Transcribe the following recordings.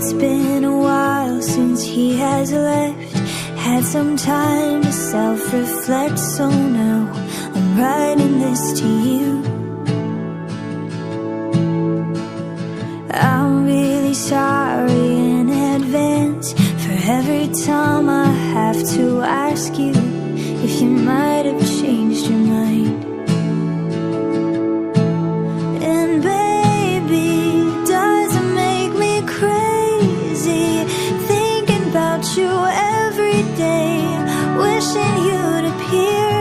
It's been a while since he has left. Had some time to self-reflect, so now I'm writing this to you. I'm really sorry in advance for every time I have to ask you if you might have changed your mind. And baby, does it make me crazy thinking about you every day, wishing you'd appear?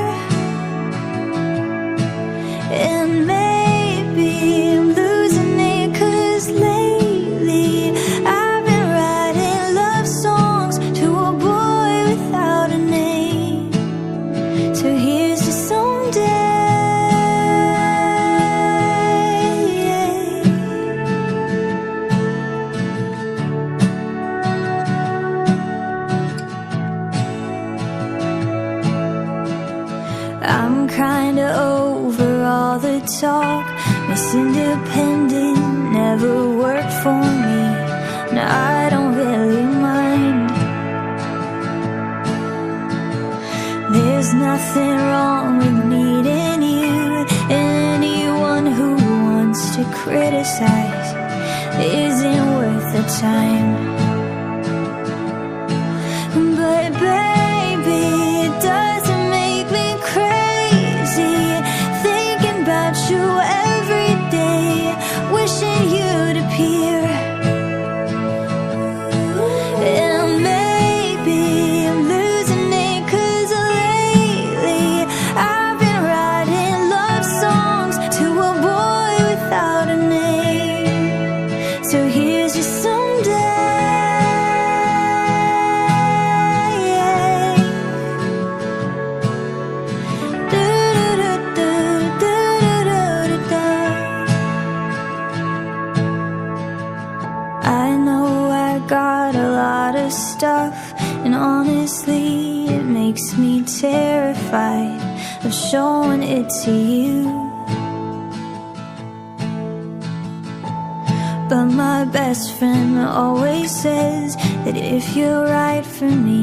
And maybe I'm losing it, 'cause lately I've been writing love songs to a boy without a name. So here's to someday. I'm kinda over all the talk. Miss Independent never worked for me. Now I don't really mind. There's nothing wrong with needing you. Anyone who wants to criticize isn't worth the time. But baby, it doesn't make me crazy thinking about you every day, wishing you'd appear. And maybe I'm losing it, 'cause lately I've been writing love songs to a boy without a name. So here's your someday. I know I got a lot of stuff, and honestly it makes me terrified of showing it to you. But my best friend always says that if you're right for me,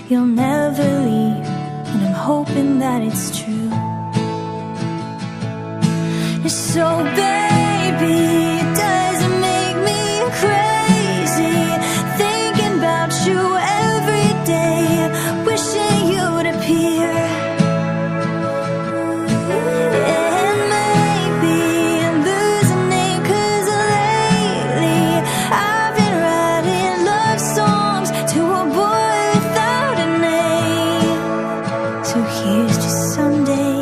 you'll never leave, and I'm hoping that it's true. So baby, it doesn't make me crazy thinking about you every day, wishing you'd appear. And maybe I'm losing it, 'cause lately I've been writing love songs to a boy without a name. So here's to someday.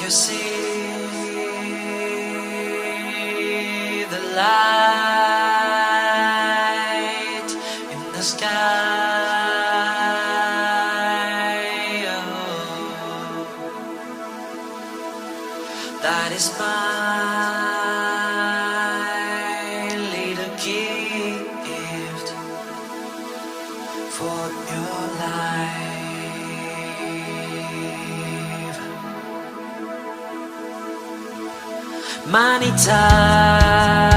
you see the light in the sky, oh, that is my little gift for your life. Many times